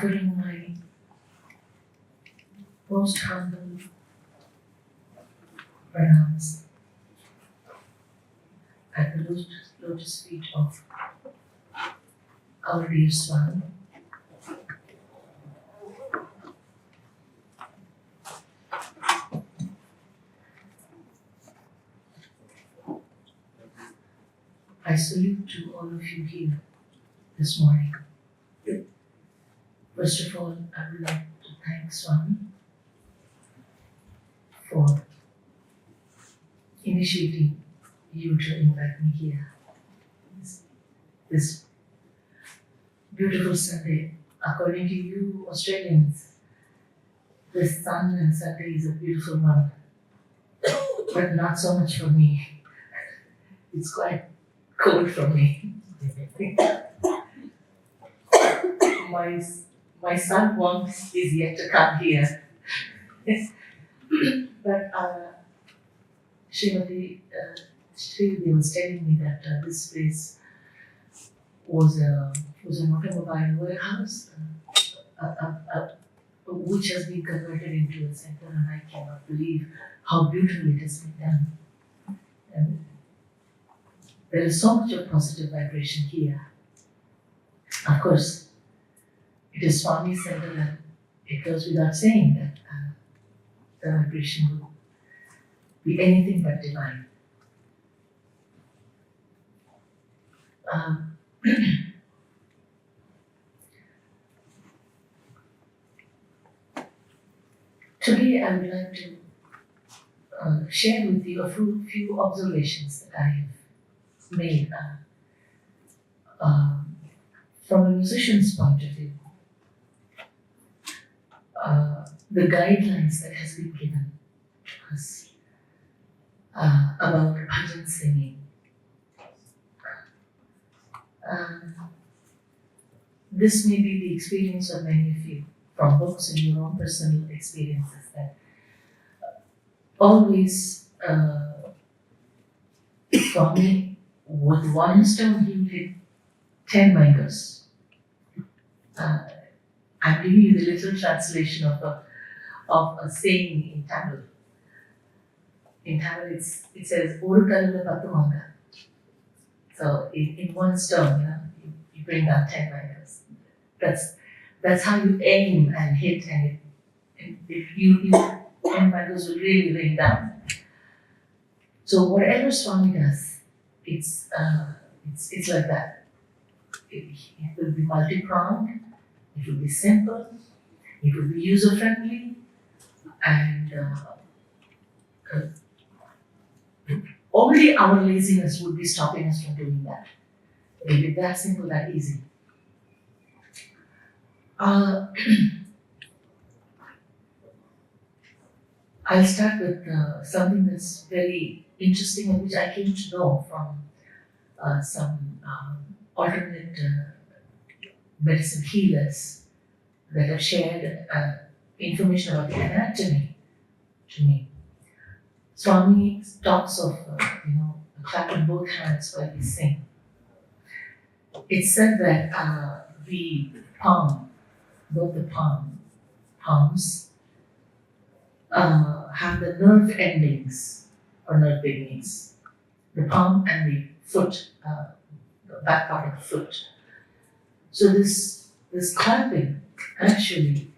offering my most humble pranams at the lotus feet of our dear Swami. I salute to all of you here this morning. First of all, I would like to thank Swami for initiating you to invite me here. This beautiful Sunday, according to you Australians, this sun and Sunday is a beautiful one, but not so much for me. It's quite cold for me. My sun warmth is yet to come here. But Srimati was telling me that this place was an automobile warehouse, which has been converted into a center, and I cannot believe how beautifully it has been done. And there is so much of positive vibration here. Of course, it is Swami's center, and it goes without saying that the vibration will be anything but divine. Today I would like to share with you a few observations that I have made from a musician's point of view. The guidelines that has been given to us about bhajan singing. This may be the experience of many of you from books and your own personal experiences, that always Swami, with one stone he would hit 10 mangoes. I'm giving you the literal translation of a saying in Tamil. In Tamil it says, Oru Kallula Pattu Manga. So in one stone, you bring down 10 mangoes. That's how you aim and hit, and if you 10 mangoes will really rain down. So whatever Swami does, it's like that. It will be multi-pronged, it will be simple, it will be user-friendly, and only our laziness would be stopping us from doing that. It will be that simple, that easy. I'll start with something that's very interesting and which I came to know from some alternate medicine healers that have shared information about the anatomy to me. Swami talks of clapping both hands while we sing. It's said that the palm, both the palms, have the nerve endings or nerve beginnings. The palm and the foot, the back part of the foot. So this clapping, actually,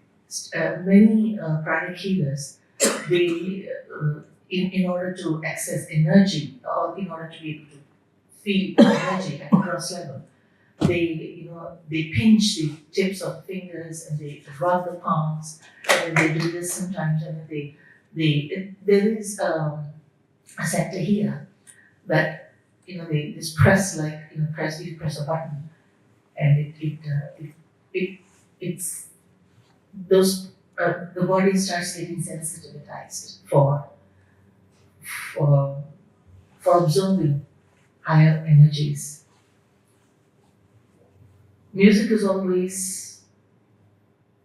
many pranic healers, they, in order to access energy, or in order to be able to feel energy at the cross level, they pinch the tips of fingers and they rub the palms, and they do this sometimes, and there is a sector here that they just press, like you press a button, and it's those the body starts getting sensitized for absorbing higher energies. Music is always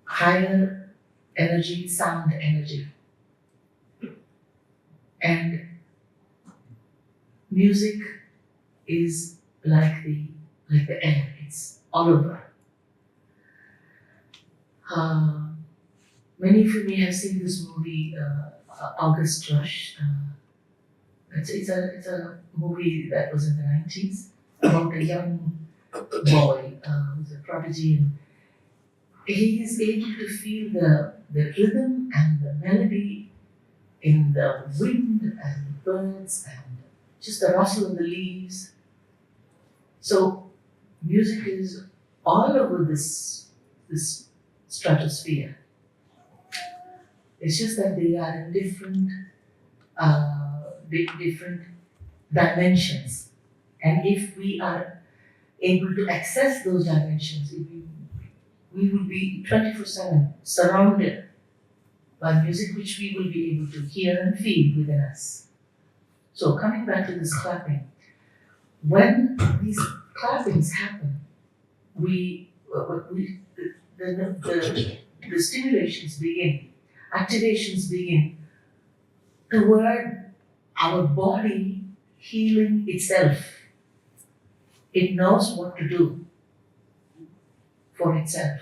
higher energy, sound energy. And music is like the air, it's all over. Many of you may have seen this movie, August Rush. It's a movie that was in the 90s about a young boy who's a prodigy, and he is able to feel the rhythm and the melody in the wind and the birds and just the rustle of the leaves. So music is all over this stratosphere. It's just that they are in different different dimensions. And if we are able to access those dimensions, we will be 24/7 surrounded by music which we will be able to hear and feel within us. So coming back to this clapping, when these clappings happen, the stimulations begin, activations begin toward our body healing itself. It knows what to do for itself.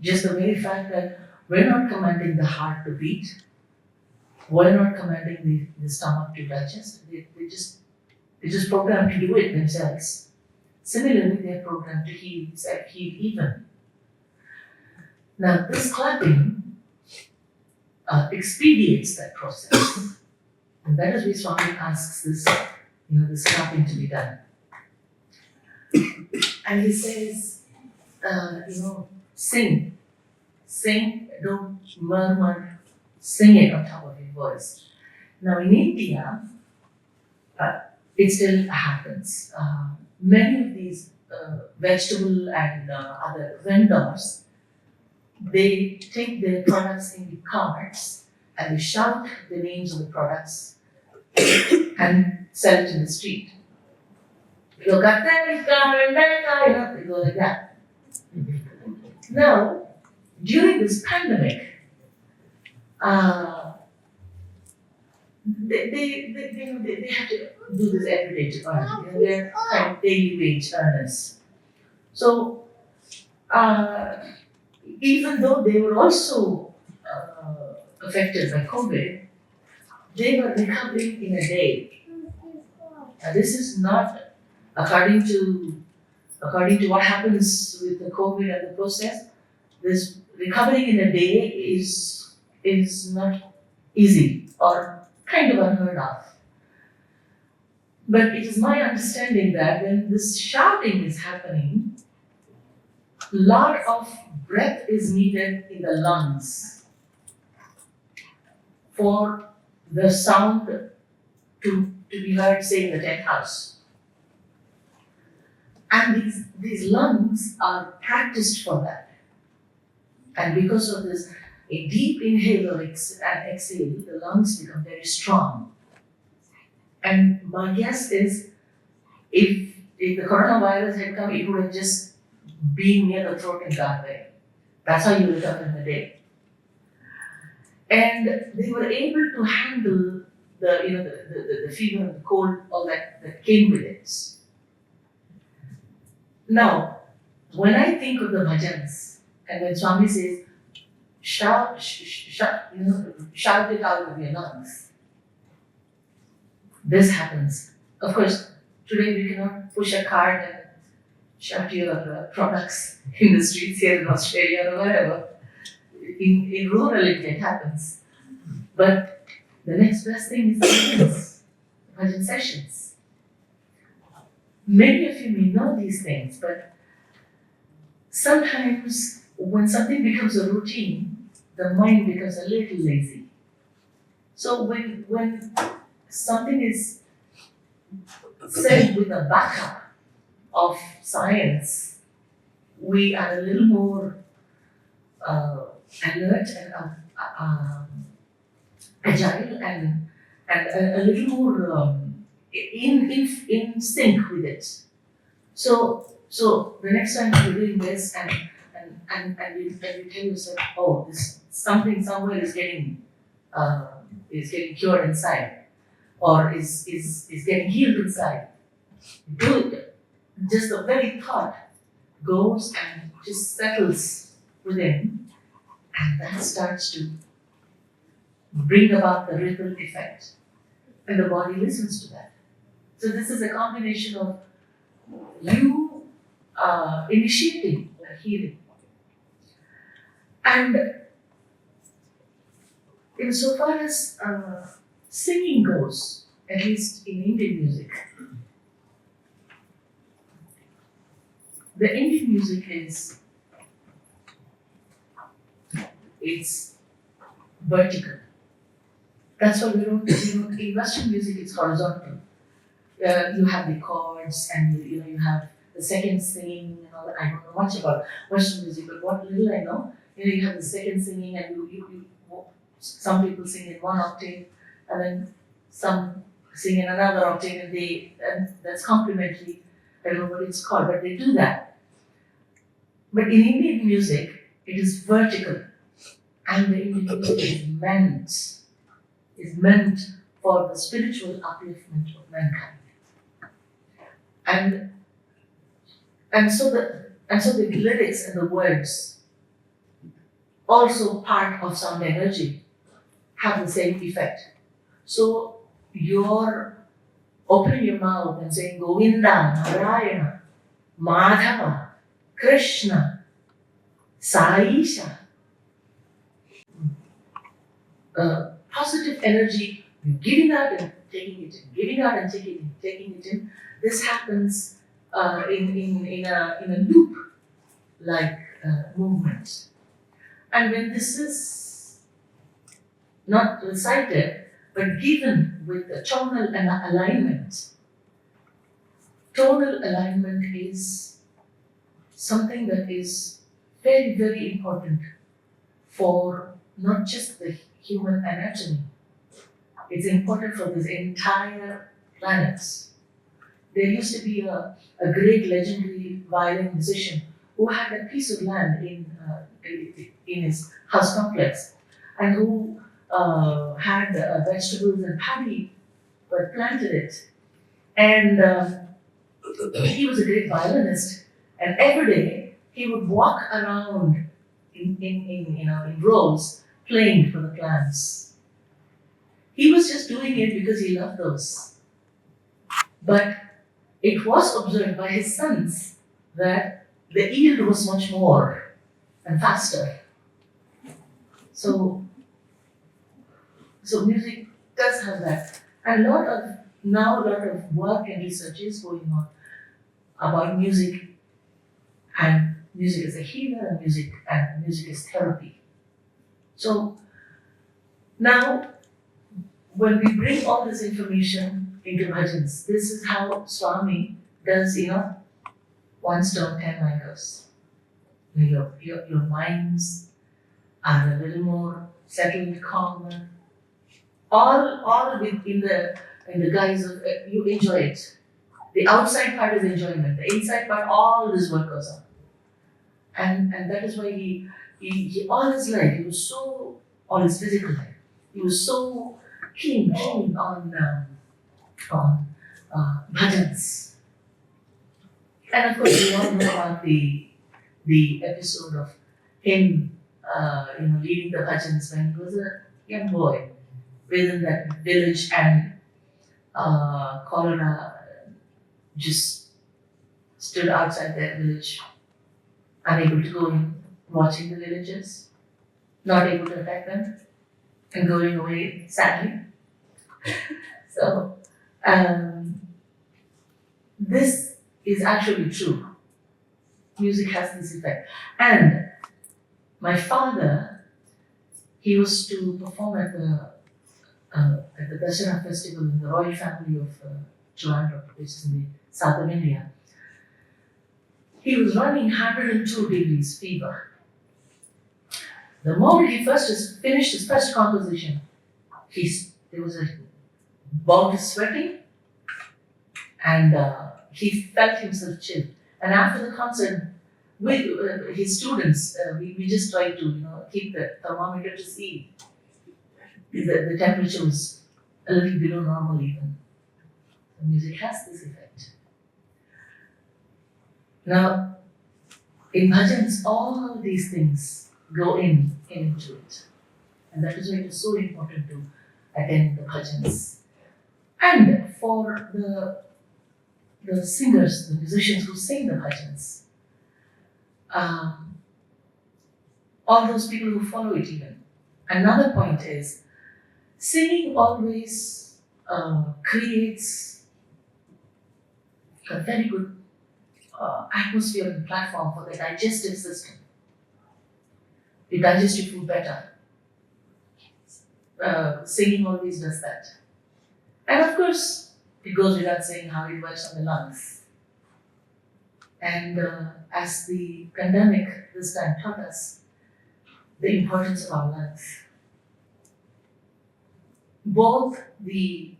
Just the very fact that we're not commanding the heart to beat, we're not commanding the stomach to digest. They're just programmed to do it themselves. Similarly, they're programmed to heal even. Now, this clapping expedites that process. And that is why Swami asks this clapping to be done. And he says, sing, don't murmur, sing it on top of your voice. Now in India, it still happens. Many of these vegetable and other vendors, they take their products in the carts and they shout the names of the products and sell it in the street. They go like that. Now, during this pandemic, they have to do this every day to earn. They're kind of daily wage earners. So, even though they were also affected by COVID, they were recovering in a day. Now, this is not according to what happens with the COVID and the process. This recovering in a day is not easy or kind of unheard of. But it is my understanding that when this shouting is happening, a lot of breath is needed in the lungs for the sound to be heard, say, in the 10th house. And these lungs are practiced for that. And because of this, a deep inhale and exhale, the lungs become very strong. And my guess is, if the coronavirus had come, it would have just been near the throat and gone away. That's how you recover in a day. And they were able to handle the fever and the cold, all that came with it. Now, when I think of the bhajans, and when Swami says, shout it out of your lungs, this happens. Of course, today we cannot push a cart and shout your products in the streets here in Australia or wherever. In rural it happens. But the next best thing is the bhajan sessions. Many of you may know these things, but sometimes when something becomes a routine, the mind becomes a little lazy. So when something is said with a backup of science, we are a little more alert and agile and a little more in sync with it. So the next time you're doing this and you tell yourself, oh, this something somewhere is getting cured inside, or is getting healed inside. Do it. Just the very thought goes and just settles within, and that starts to bring about the ripple effect, and the body listens to that. So this is a combination of you initiating a healing. And insofar as singing goes, at least in Indian music, the Indian music it's vertical. That's why we don't, in Western music it's horizontal. You have the chords and you have the second singing and all that. I don't know much about Western music, but what little I know, you have the second singing and some people sing in one octave and then some sing in another octave and that's complementary. I don't know what it's called, but they do that. But in Indian music, it is vertical, and the Indian music is meant for the spiritual upliftment of mankind. And so the lyrics and the words, also part of sound energy, have the same effect. So you're opening your mouth and saying Govinda, Narayana, Madhava, Krishna, Saisha. Positive energy, you're giving out and taking it in, giving out and taking it in. This happens in a loop-like movement. And when this is not recited, but given with the tonal alignment, tonal alignment is something that is very, very important for not just the human anatomy. It's important for this entire planet. There used to be a great legendary violin musician who had a piece of land in his house complex and who had vegetables and paddy, but planted it. And he was a great violinist, and every day he would walk around in rows playing for the plants. He was just doing it because he loved those. But it was observed by his sons that the yield was much more and faster. So music does have that. And a lot of work and research is going on about music, and music as a healer, and music as therapy. So now, when we bring all this information into bhajans, this is how Swami does, one stone, 10 mangoes. Your minds are a little more settled, calmer. All in the guise of you enjoy it. The outside part is enjoyment. The inside part, all this work goes on. And that is why he all his life, he was so, all his physical life, he was so keen on bhajans. And of course, we all know about the episode of him, leading the bhajans when he was a young boy within that village, and cholera just stood outside that village, unable to go in, watching the villagers, not able to attack them, and going away sadly. So, this is actually true. Music has this effect. And my father, he was to perform at the Dasara festival in the royal family of Toronto, which is in the south of India. He was running 102 degrees fever. The moment he finished his first composition, there was a bout of sweating, and he felt himself chill. And after the concert, with his students, we just tried to keep the thermometer to see the temperature was a little below normal even. The music has this effect. Now, In bhajans, all these things go into it. And that is why it is so important to attend the bhajans. And for the singers, the musicians who sing the bhajans, all those people who follow it even. Another point is, singing always creates a very good atmosphere and platform for the digestive system. You digest your food better. Singing always does that. And of course, it goes without saying how it works on the lungs. And as the pandemic this time taught us the importance of our lungs, both the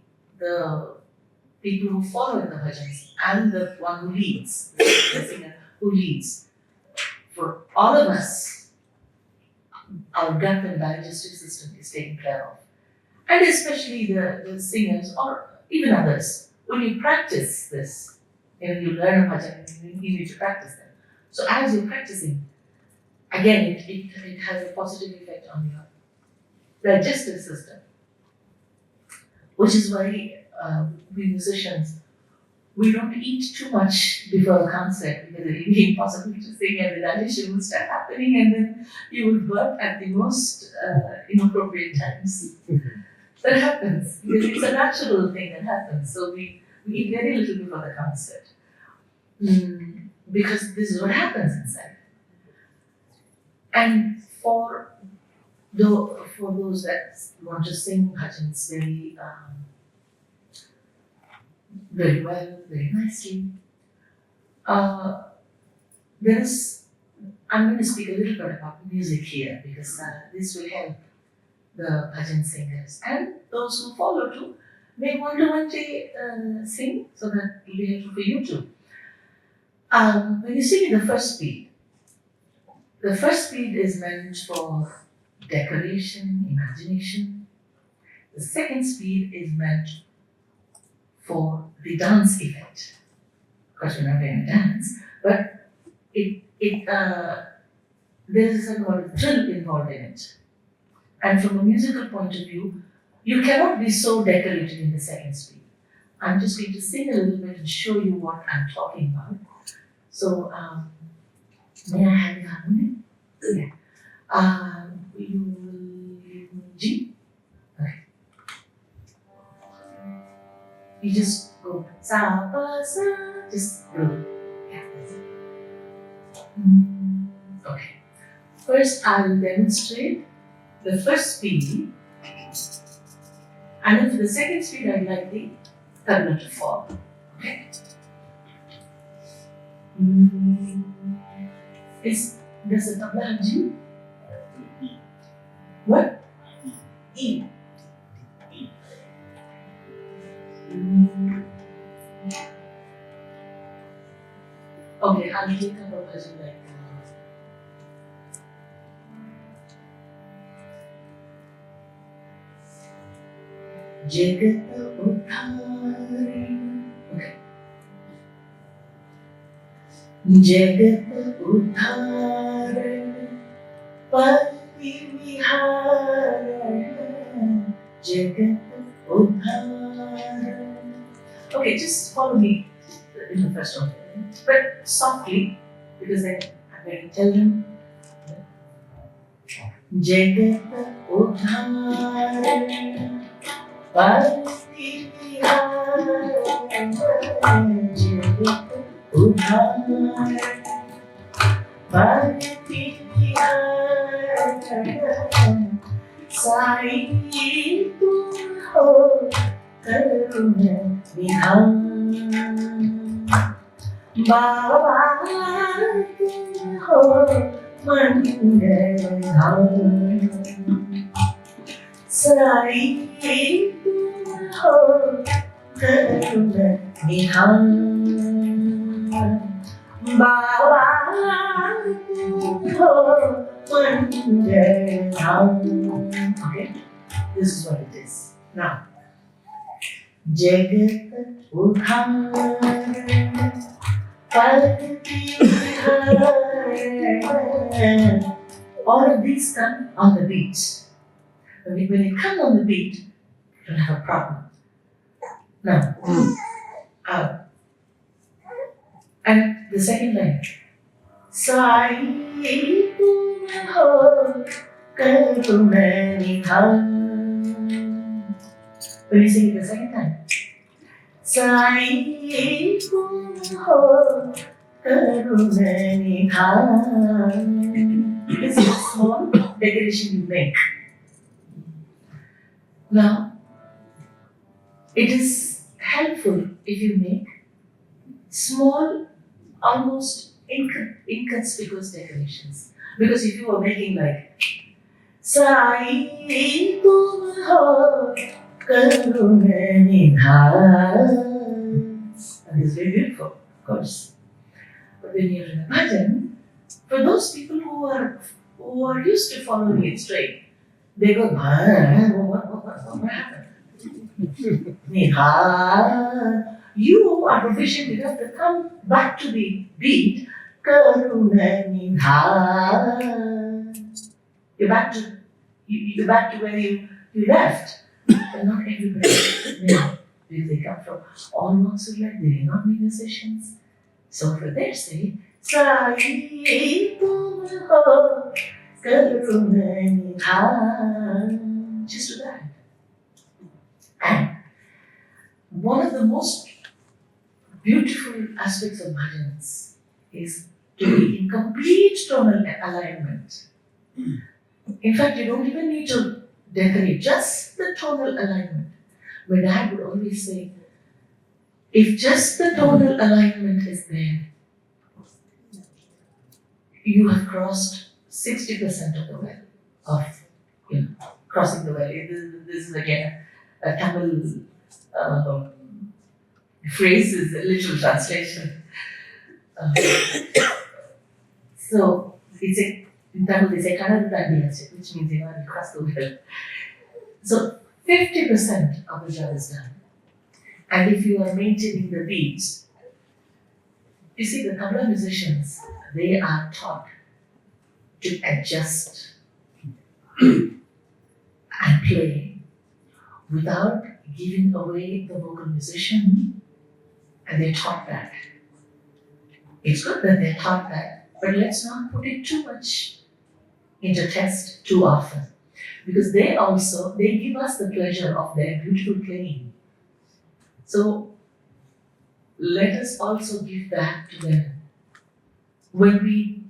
people who follow in the bhajans and the one who leads, the singer who leads, for all of us, our gut and digestive system is taken care of. And especially the singers or even others, when you practice this, you learn a bhajan, you need to practice them. So as you're practicing, again, it has a positive effect on your digestive system. Which is why we musicians, we don't eat too much before a concert because it will be impossible to sing and the digestion will start happening and then you will burp at the most inappropriate times. That happens because it's a natural thing that happens. So we eat very little before the concert because this is what happens inside. And for those that want to sing bhajans very well, very nicely, I'm going to speak a little bit about music here because this will help the bhajan singers and those who follow too may want to one day sing, so that will be helpful for you too. When you sing in the first speed is meant for decoration, imagination. The second speed is meant for the dance effect. Of course, we're not doing a dance, but there's a certain amount of thrill involved in it. And from a musical point of view, you cannot be so decorated in the second speed. I'm just going to sing a little bit and show you what I'm talking about. So, may I have the harmonium? Yeah. You will give me G? Okay. You just go sa, pa, sa, just go. Yeah, that's it. Okay. First, I will demonstrate the first speed, and then for the second speed, I'd like the tabla to fall. Okay? Does the tabla have G? What? E. Okay, I'll take up a bhajan like Jagat Udharan. Okay. Jagat Udharan Pati Viharan Jagat Udharan. Okay, just follow me in the first one, but softly, because then I'm going to tell them. Jagat Udharan Pati Viharan Jagat Udharan Pati Viharan Sai Ho Karuna Vihan Baba Ho Mangalam Sai Ho Karuna Vihan Baba Ho Mangalam. Okay, this is what it is. Now, Jagat Udharan Pati Viharan All of these come on the beat. When they come on the beat, you don't have a problem. Now, and the second line. Sai When you sing it the second time. Sai This is a small decoration you make. Now, it is helpful if you make small, almost inconspicuous decorations. Because if you were making like Sai and it's very beautiful, of course. But when you're in a bhajan, for those people who are used to following it straight, they go, what happened? You are proficient enough to come back to the beat. You're back to where you left. But not everybody knows where they come from. All walks of life, they're not musicians. So for their sake, and just do that. And one of the most beautiful aspects of bhajans is to be in complete tonal alignment. In fact, you don't even need to decorate, just the tonal alignment. My dad would always say, if just the tonal alignment is there, you have crossed 60% of the way of crossing the way. This is again a Tamil phrase, is a literal translation. So in Tamil they say "Kanadu Tandi," which means you cross the way. So 50% of the job is done. And if you are maintaining the beats, you see the tabla musicians, they are taught to adjust and play without giving away the vocal musician, and they're taught that. It's good that they're taught that, but let's not put it too much into test too often, because they give us the pleasure of their beautiful playing. So let us also give that to them. When we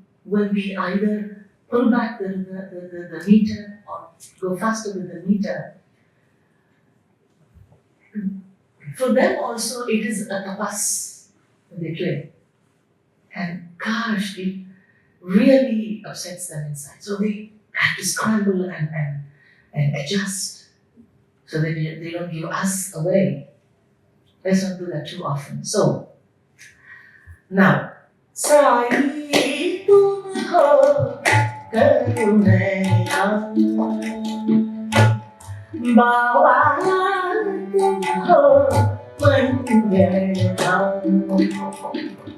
either pull back the meter or go faster with the meter, for them also it is a tapas when they play. And gosh, it really upsets them inside. So they have to scramble and adjust so that they don't give us away. Let's not do that too often. So, now, Sai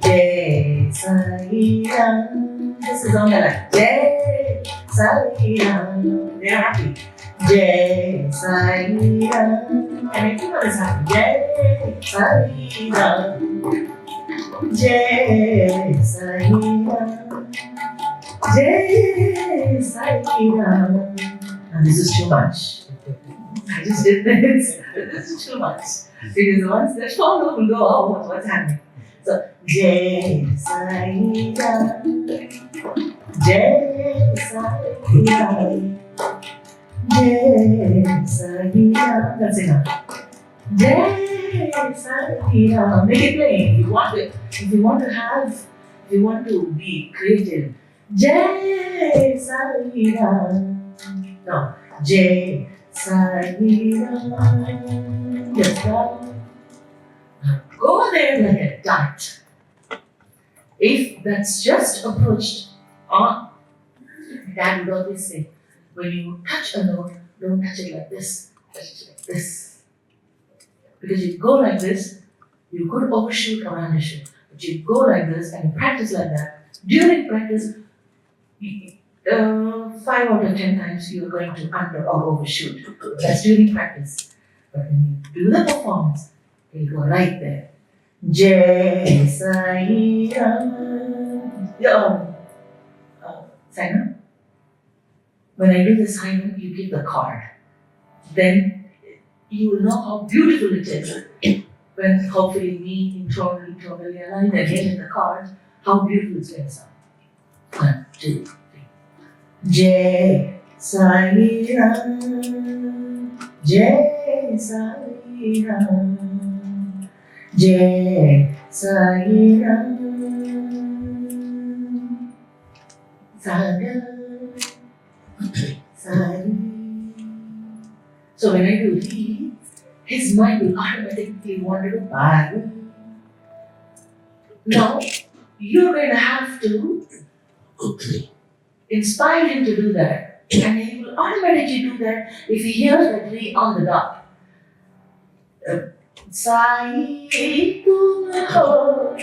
Jai Sai Ram. This is on the left. Jai Sai Ram. They're happy. Jai Sai Ram. And everyone is happy. Jai Sai Ram. Jai Sai Ram. Jai Sai Ram. And this is too much. I just did this. This is too much. Because the ones that follow will go, oh, what's happening? So, Jai Sai Ram, Jai Sai Ram, Jai Sai Ram. That's enough. Jai Sai Ram. Make it plain. If you want to be creative, Jai Sai Ram. No, Jai Sai Ram. Just go. Go there like a dart. If that's just approached on, Dad would always say, when you touch a note, don't touch it like this, touch it like this. Because if you go like this, you could overshoot or undershoot. But you go like this and you practice like that, During practice, 5 out of 10 times you are going to under or overshoot. That's during practice. But when you do the performance, you go right there. Jai Sai Ram. Sai, when I do the sign, you give the card. Then you will know how beautiful it is. When hopefully me internally aligned again in the card, how beautiful it's going to sound. 1, 2, 3. Jai Sai Ram, Jai Sai Ram, Jai Sai Ram, Saga, Sari. So when I do Re, his mind will automatically wander to Bhagavad. Now, you're going to have to inspire him to do that. And he will automatically do that if he hears that Re on the dot. Sai tum ho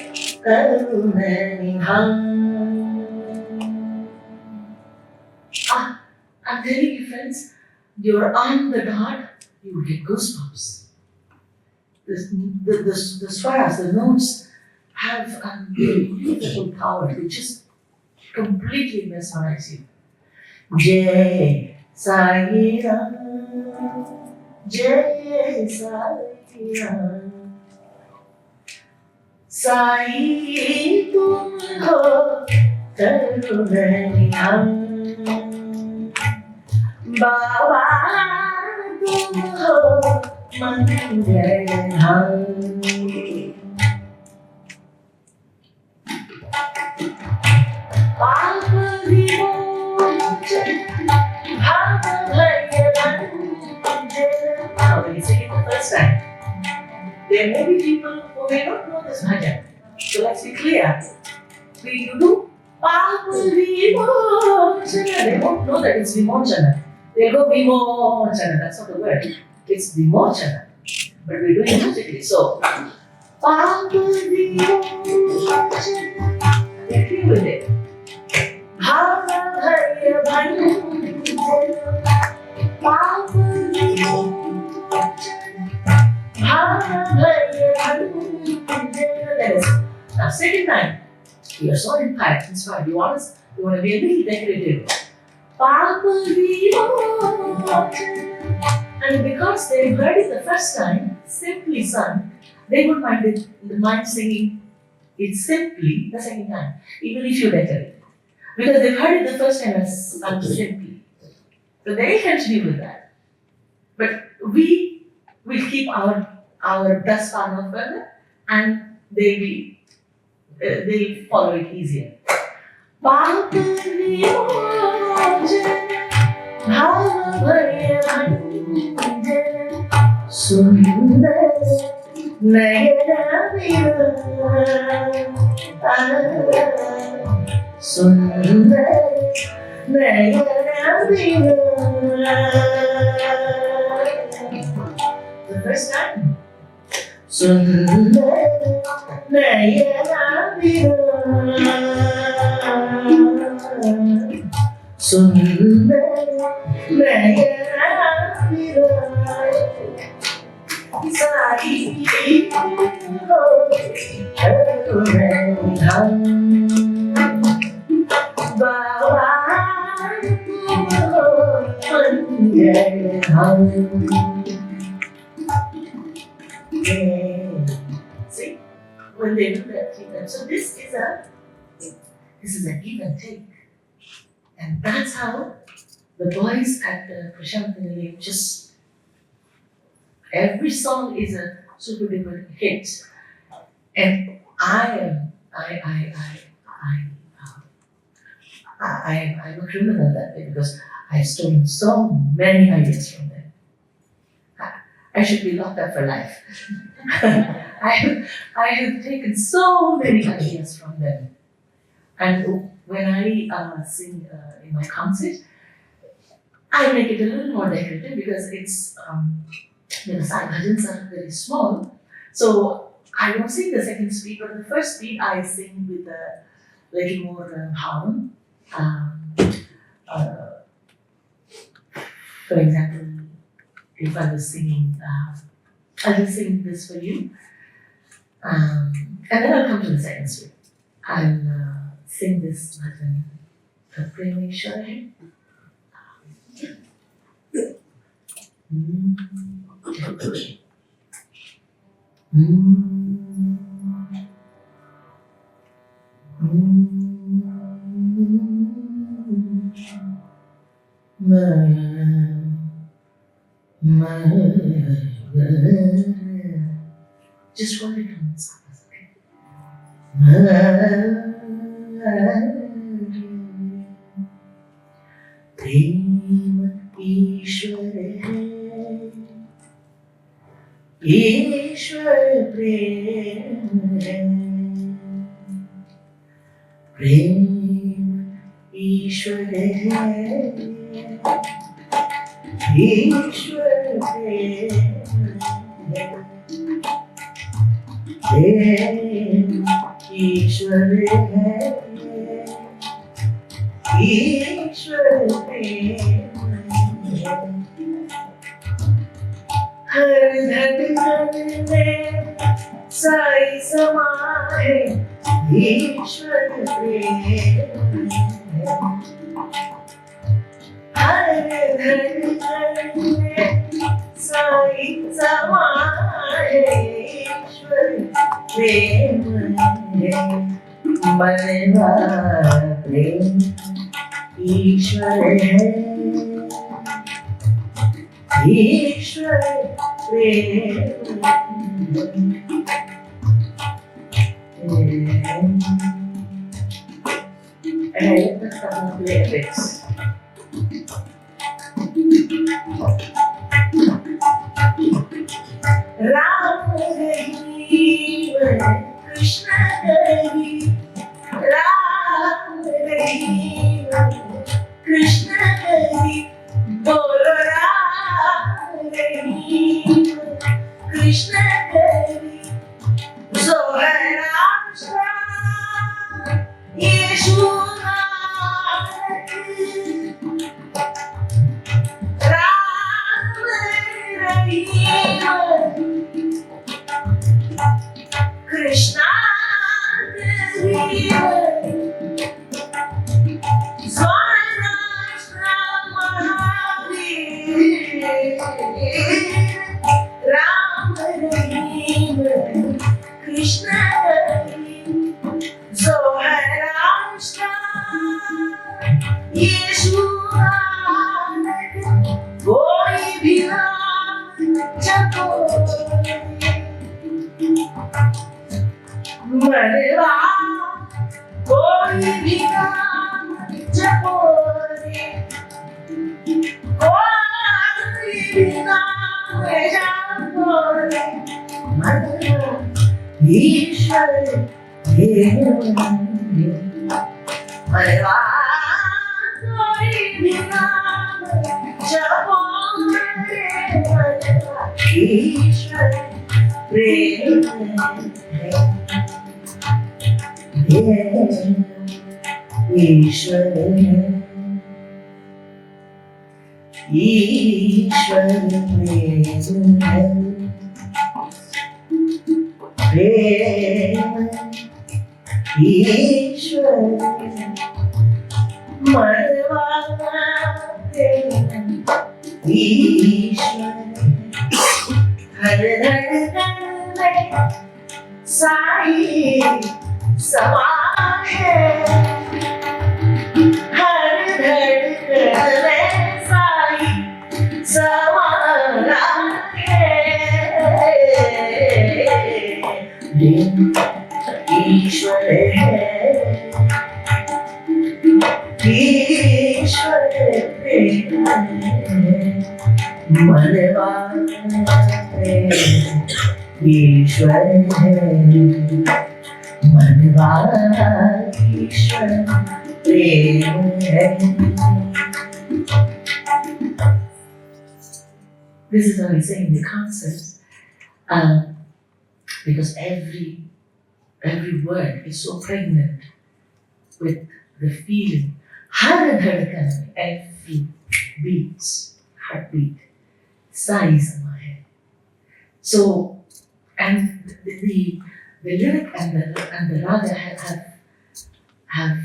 karunaniham. I'm telling you friends, you're on the dot, you will get goosebumps. The swaras, the notes have a beautiful power. They just completely mesmerize you. Jai Sai Ram, Jai Sai Ram, Sai tum ho karunaniham, Baba tum ho mangalam. Papa Vimochana, Bhava Bhaya Bhanjana. Now when you sing it the first time, there may be people who may not know this bhajan. So let's be clear. We do Papa Vimochana. They won't know that it's Vimochana. They'll go Vimochana. That's not the word. It's Vimochana. But we're doing it musically. So Papa Vimochana. They're clear with it. Bhava Bhaya Bhanjana, Papa Vimochana, Bhava Bhaya Bhanjana. That is. Now second time, you are so inspired. You want to be a little decorative. Papa Vimochana. And because they heard it the first time, simply sung, they would mind singing it simply the second time, even if you decorate. Because they've heard it the first time as sung simply. So they continue with that. But we will keep our best partner further and they'll follow it easier. Papa Vimochana, Bhava Bhaya Bhanjana, Sundar Nayana Vira. Sundar Nayana Vira. The first time. Sundar Nayana Vira. Sundar Nayana Vira. Sai See, when they do that treatment, so this is a give and take, and that's how the boys at the Krishnamurthy just every song is a super duper hit, and I'm a criminal that way because I've stolen so many ideas from them. I should be locked up for life. I have taken so many ideas from them, and when I sing in my concert, I make it a little more decorative because it's the Sai Bhajans are very small, so I don't sing the second speed, but the first speed I sing with little more harm. For example, if I was singing, I will sing this for you, and then I'll come to the second stream. I'll sing this bhajan, Reliving Timeless Just hold it on the surface, okay? Prem Ishwar hai, Ishwar prem hai, Prem Ishwar hai, Ishwar prem hai, Prem Ishwar hai, Ishwar prem hai, हर धड़कन में साई समा है, ईश्वर प्रेम है। हर धड़कन में साई समा है, ईश्वर प्रेम है। मनवा प्रेम ईश्वर है, ईश्वर प्रेम है। And I looked at some of the lyrics. Ram Rahi, Krishna Rahi, Ram Rahi, Krishna Rahi, Bolo Ram Rahi, Krishna Rahi, Zohar Yeshu Ram Rahim Krishna Rahim Swarnashra Mahavir Ram Rahim Krishna Rahim Zohar Yeshu कोई भी नाम जपो मरवा कोई भी नाम जपो कोई भी नाम जपो मरवा ईश्वर मरवा कोई भी नाम जपो ईश्वर प्रेम है, ईश्वर ईश्वर प्रेम है, प्रेम ईश्वर मरवाना प्रेम ईश्वर हर धड़कन में साई समा है, हर धड़कन में साई समाना है। ईश्वर है, ईश्वर प्रेम है, मनवा प्रेम ईश्वर है, मनवा ईश्वर प्रेम है। This is how he's saying the concepts, because every word is so pregnant with the feeling. Every beat, heartbeat, sighs in my head. So, and the lyric and the raga have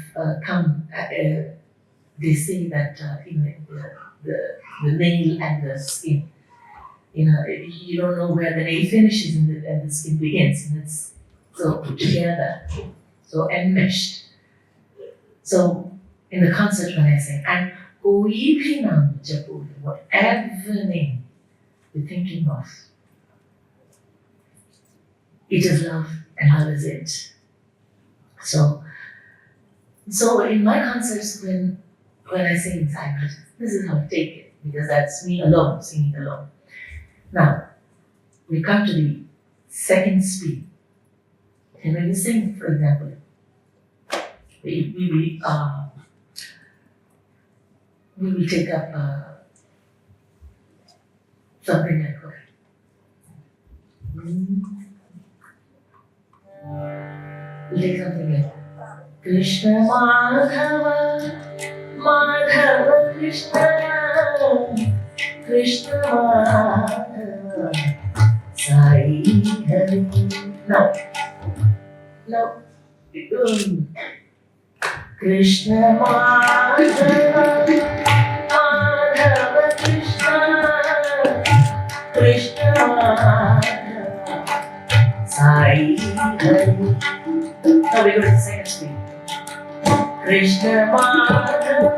come. They say that the nail and the skin. You don't know where the nail finishes and the skin begins, and it's so put together, so enmeshed. So in the concert when I sing, and whatever name you're thinking of, it is love and love is it. So in my concerts when I sing in Sai Connect, this is how I take it, because that's me alone, singing alone. Now, we come to the second speed. And when you sing, for example, we will take up something like that. We take something like Krishna Madhava, Madhava Krishna, Krishna Madhava, Sai Hari. No. Krishna Madhava, Madhava Krishna, Krishna Madhava, Sai Hari. Now we go to the second speed. Krishna Madhava,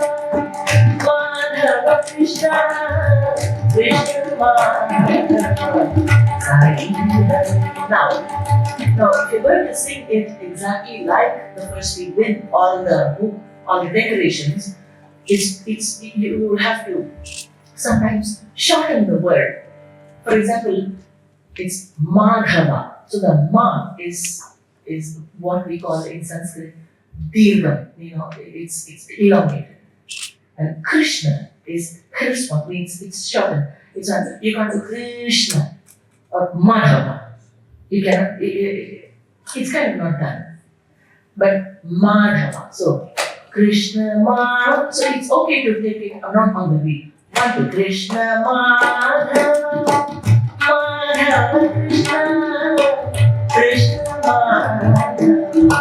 Madhava Krishna, Krishna Madhava, Sai Hari. Now, if you're going to sing it exactly like the first beat with all the decorations, you will have to sometimes shorten the word. For example, it's Madhava. So the Ma is what we call in Sanskrit Dirgham. It's elongated. And Krishna is Krishna, means it's shortened. You can't do Krishna or Madhava. You cannot, it's kind of not done. But Madhava, so Krishna Madhava, so it's okay to take it not on the beat. One, two, Krishna Madhava, Madhava Krishna, Krishna Madhava,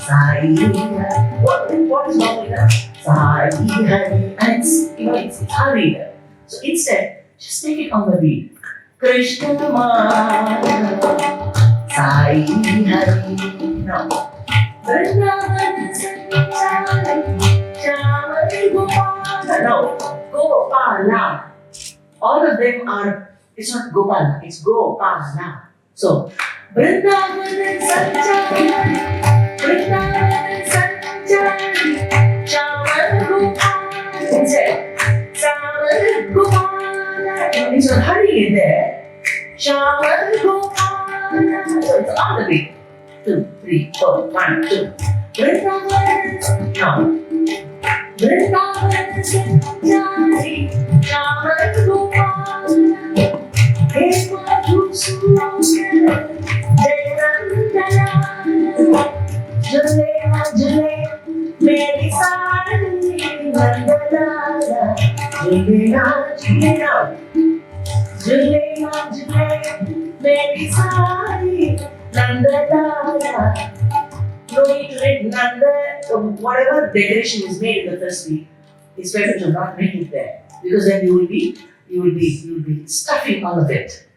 Sai Hari. What is wrong with that? Sai Hari, and it's Hari. So instead, just take it on the beat. Krishna Madhava, Sai Hari. Now, Vrindavan Sanchari, Shamari Gopala. No, Gopala. All of them are, it's not Gopala, it's Gopala. So, Vrindavan Sanchari, Shamari Gopala. Instead, Shamari Gopala. It's not hurry in there. Shaman Gopala. So it's on the beat. 2, 3, 4, 1, 2. Vrindavan. Now. Vrindavan Sanchari, Shaman Gopala. Hema Dhusura, Jayanandana. Julena, Julena, Meri Sari, Nandana. Julena, Julena. Julena, Julena, Meri Sari, Nandana. No need to read Nanda. Whatever decoration is made in the first beat, it's better to not make it there, because then you will be stuffing all of it,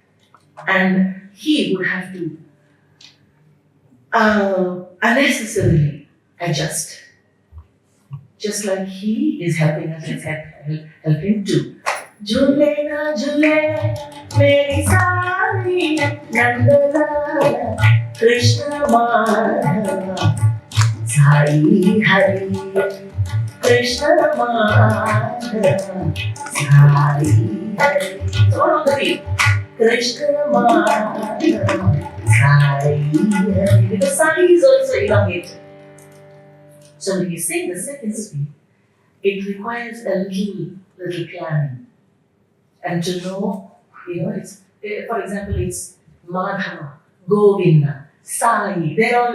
and he would have to unnecessarily adjust. Just like he is helping us, let's help him too. Julena, Julena, Meri Sari, Nandana, Krishna Madhava, Sai Hari. Krishna Madhava, Sai Hari. So on the beat. Krishna Madhava, Sai Hari. Because Sai is also elongated. So when you sing the second speed, it requires a little planning. And to know, it's, for example, it's Madhava, Govinda, Sai, they're all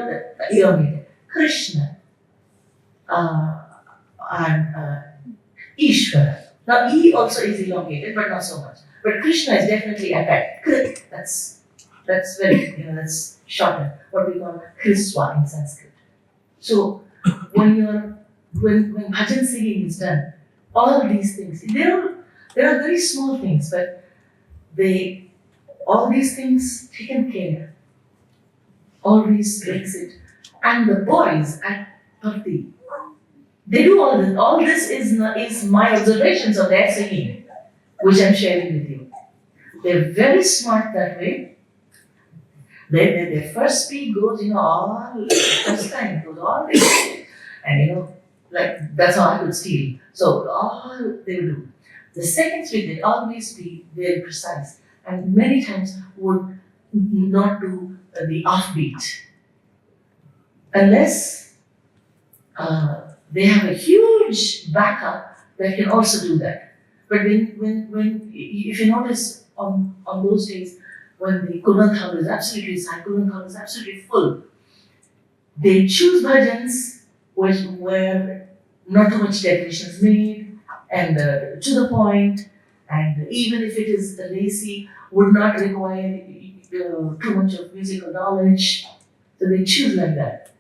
elongated. Krishna. and Ishvara. Now E also is elongated, but not so much. But Krishna is definitely attacked. That's very, that's shortened, what we call Kriswa in Sanskrit. So when bhajan singing is done, all these things, there are very small things, but all these things taken care always brings it. And the boys at Bhakti, they do all this. All this is my observations of their singing, which I'm sharing with you. They're very smart that way. Their first speed goes, first time goes all the way. And like that's how I would steal. So all they would do. The second speed, they always be very precise. And many times would not do the offbeat. Unless they have a huge backup that can also do that. But when if you notice on those days when the Kulwant Hall is absolutely full, they choose bhajans where not too much decoration is made and to the point, and even if it is racy, would not require too much of musical knowledge. So they choose like that.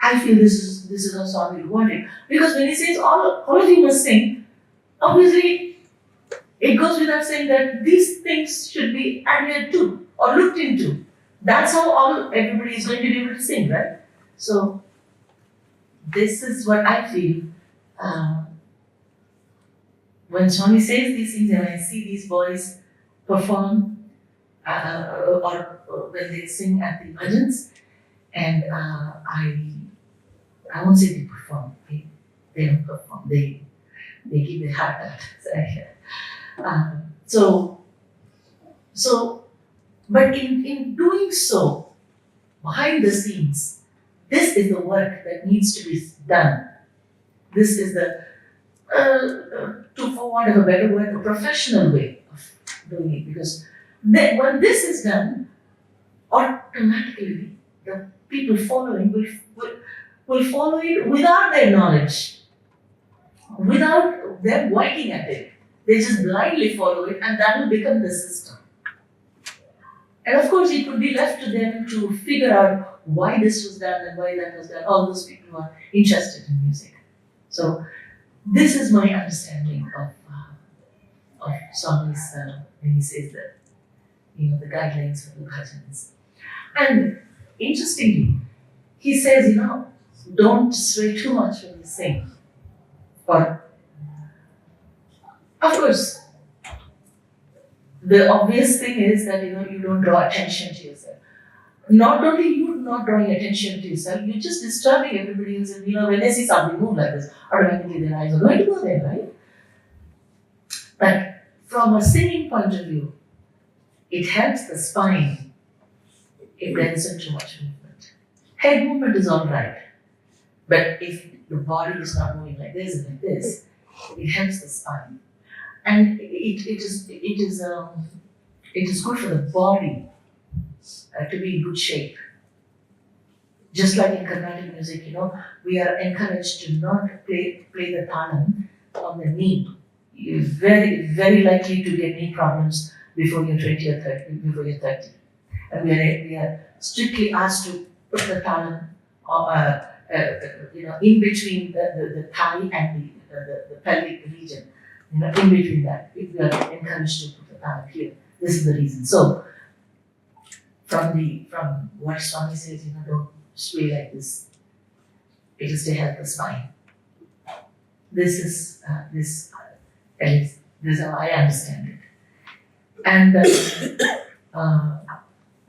I feel this is how Swami wanted. Because when he says all of you must sing, obviously it goes without saying that these things should be adhered to or looked into. That's how everybody is going to be able to sing, right? So this is what I feel when Swami says these things, and when I see these boys perform or when they sing at the bhajans, and I won't say they perform. They don't perform. They give their heart out. But in doing so, behind the scenes, this is the work that needs to be done. This is the, for want of a better word, a professional way of doing it. Because when this is done, automatically the people following will follow it without their knowledge, without them working at it. They just blindly follow it, and that will become the system. And of course, it would be left to them to figure out why this was done and why that was done. All those people who are interested in music. So this is my understanding of Swami's when he says that, the guidelines for the bhajans. And interestingly, he says, don't sway too much when you sing. Or, of course, the obvious thing is that you don't draw attention to yourself. Not only you not drawing attention to yourself, you're just disturbing everybody else. And when they see somebody move like this, automatically their eyes are going to go there, right? But from a singing point of view, it helps the spine if there isn't too much movement. Head movement is all right, but if the body is not moving like this and like this, it helps the spine. And it is good for the body to be in good shape. Just like in Carnatic music, we are encouraged to not play the talam on the knee. You're very, very likely to get knee problems before you're 20 or 30, before you're 30. And we are strictly asked to put the talam in between the thigh and the pelvic region. In between that, if we are encouraged to put the talam here, this is the reason. So, from what Swami says, don't sway like this. It is to help the spine. This is how I understand it. And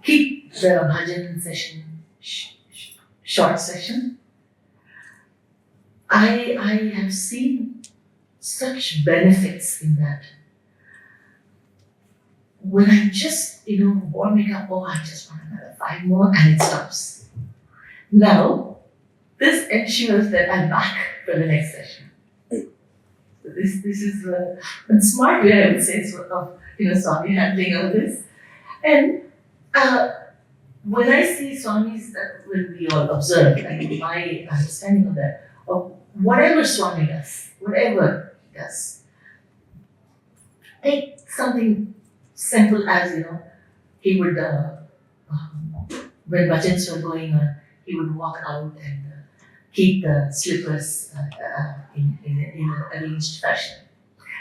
keep the bhajan session short session. I have seen such benefits in that. When I'm just, warming up, I just want another 5 more, and it stops. Now, this ensures that I'm back for the next session. So this is a smart way, I would say, of Swami handling all this. And when I see Swami's, when we all observe, like my understanding of that, of whatever Swami does, whatever he does, take something simple as, he would, when bhajans were going on, he would walk out and keep the slippers in an arranged fashion.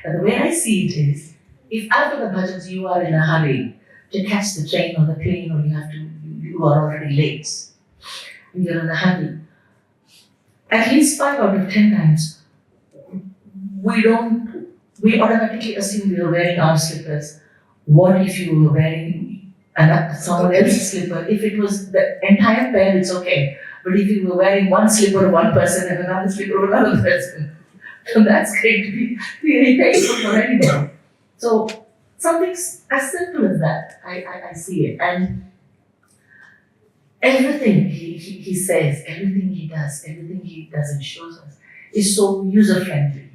And the way I see it is, if after the bhajans you are in a hurry to catch the train or the plane, or you are already late, and you're in a hurry, at least 5 out of 10 times, we automatically assume we are wearing our slippers. What if you were wearing someone else's slipper? If it was the entire pair, it's okay. But if you were wearing one slipper of one person and another slipper of another person, then that's going to be really painful for anybody. So something as simple as that, I see it. And everything he says, everything he does and shows us is so user-friendly.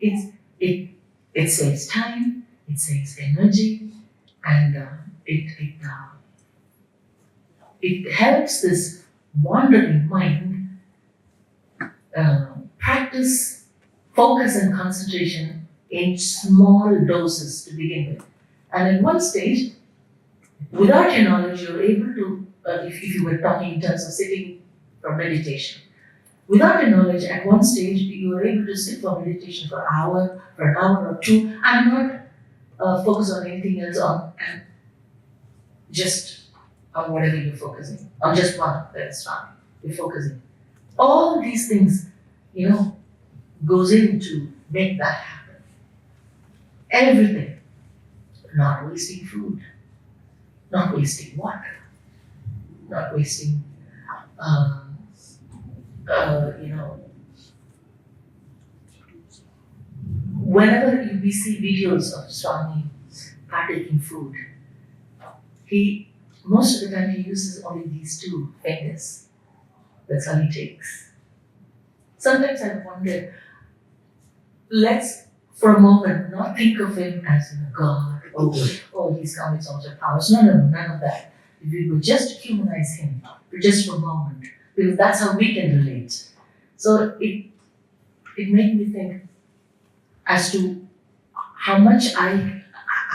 It saves time, it saves energy, and it helps this wandering mind practice focus and concentration in small doses to begin with. And at one stage, without your knowledge, you're able to, if you were talking in terms of sitting for meditation, without your knowledge, at one stage, you are able to sit for meditation for an hour or two, and not focus on anything else, and just on whatever you're focusing, on just one, that's fine, you're focusing. All these things, goes in to make that happen. Everything. Not wasting food, not wasting water, not wasting, whenever we see videos of Swami partaking food, most of the time he uses only these 2 fingers. That's all he takes. Sometimes I wonder, let's for a moment not think of him as a God, he's come with so much powers. No, none of that. If we would just humanize him for just for a moment, because that's how we can relate. So it made me think as to how much I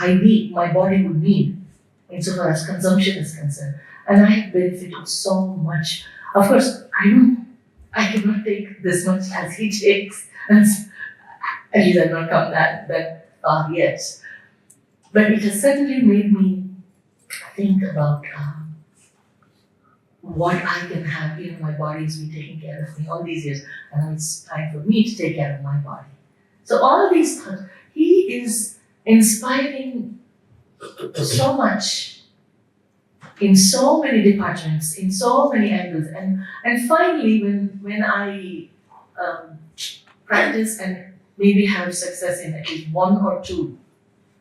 need, my body would need, insofar as consumption is concerned. And I have benefited so much. Of course, I cannot take this much as he takes, and at least I've not come that far yet. But it has certainly made me think about what I can have. My body has been taking care of me all these years, and now it's time for me to take care of my body. So all these thoughts, he is inspiring so much in so many departments, in so many angles, and finally, when I practice and maybe have success in at least 1 or 2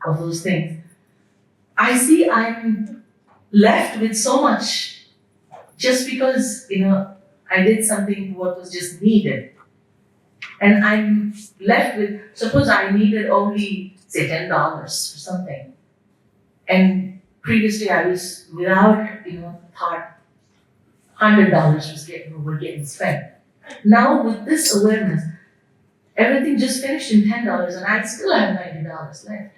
of those things, I see I'm left with so much just because I did something what was just needed, and I'm left with, suppose I needed only say $10 for something, and previously I was without thought $100 were getting spent. Now with this awareness, everything just finished in $10, and I still have $90 left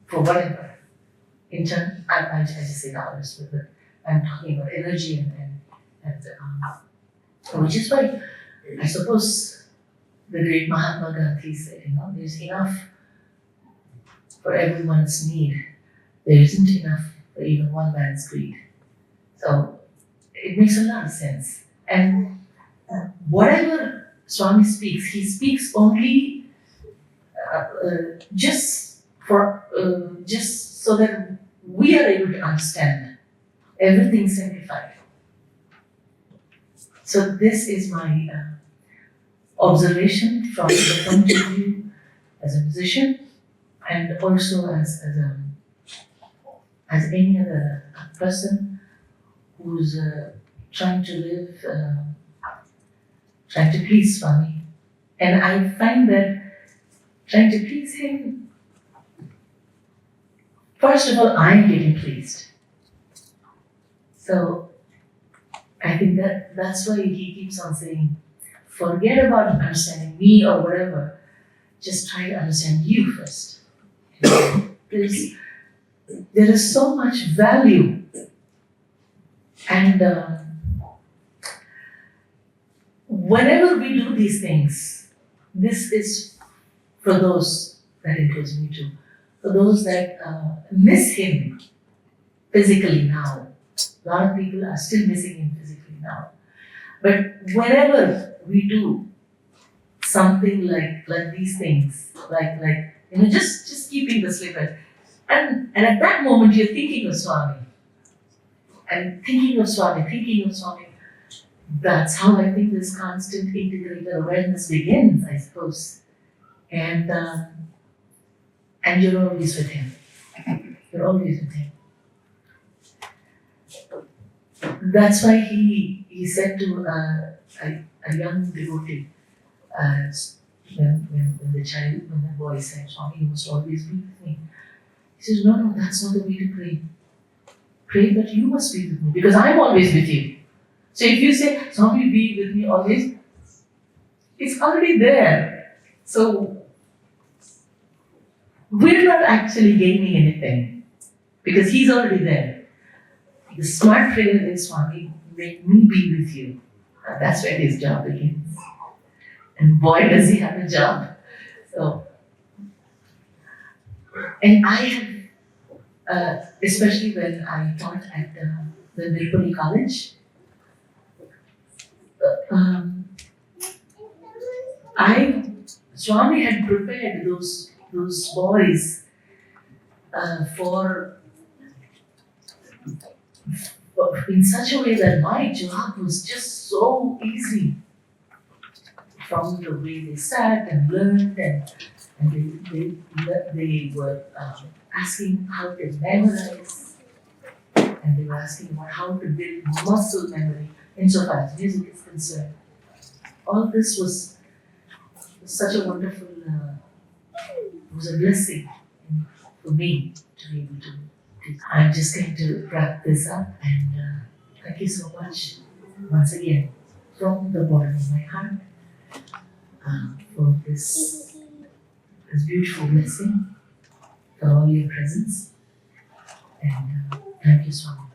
for whatever. In turn, I just say dollars, but I'm talking about energy and which is why I suppose the great Mahatma Gandhi said, there's enough for everyone's need. There isn't enough for even one man's greed. So it makes a lot of sense. And whatever Swami speaks, he speaks only just so that we are able to understand everything simplified. So this is my observation from the point of view as a musician, and also as any other person who's trying to live, trying to please Swami. And I find that trying to please him, first of all, I'm getting pleased. So I think that's why he keeps on saying, forget about understanding me or whatever. Just try to understand you first. Because there is so much value. And whenever we do these things, this is for those, that includes me too, for those that miss him physically now. A lot of people are still missing him physically now. But whenever we do something like these things, like just keeping the slippers, and at that moment you're thinking of Swami, and thinking of Swami. That's how I think this constant integrated awareness begins, I suppose. And you're always with him. You're always with him. That's why he said to a young devotee, when the boy said, Swami, you must always be with me. He says, no, that's not the way to pray. Pray that you must be with me, because I'm always with you. So if you say, Swami, be with me always, it's already there. So we're not actually gaining anything, because he's already there. The smart prayer is, Swami, make me be with you. And that's where his job begins. And boy, does he have a job. So, and I have, especially when I taught at the Nirpuri College, Swami had prepared those boys for in such a way that my job was just so easy. From the way they sat and learned, and they were asking how to memorize, and they were asking about how to build muscle memory insofar as music is concerned. All this was such a wonderful, it was a blessing for me to be able to do. I'm just going to wrap this up, and thank you so much once again from the bottom of my heart for this beautiful blessing, for all your presence, and thank you, Swami.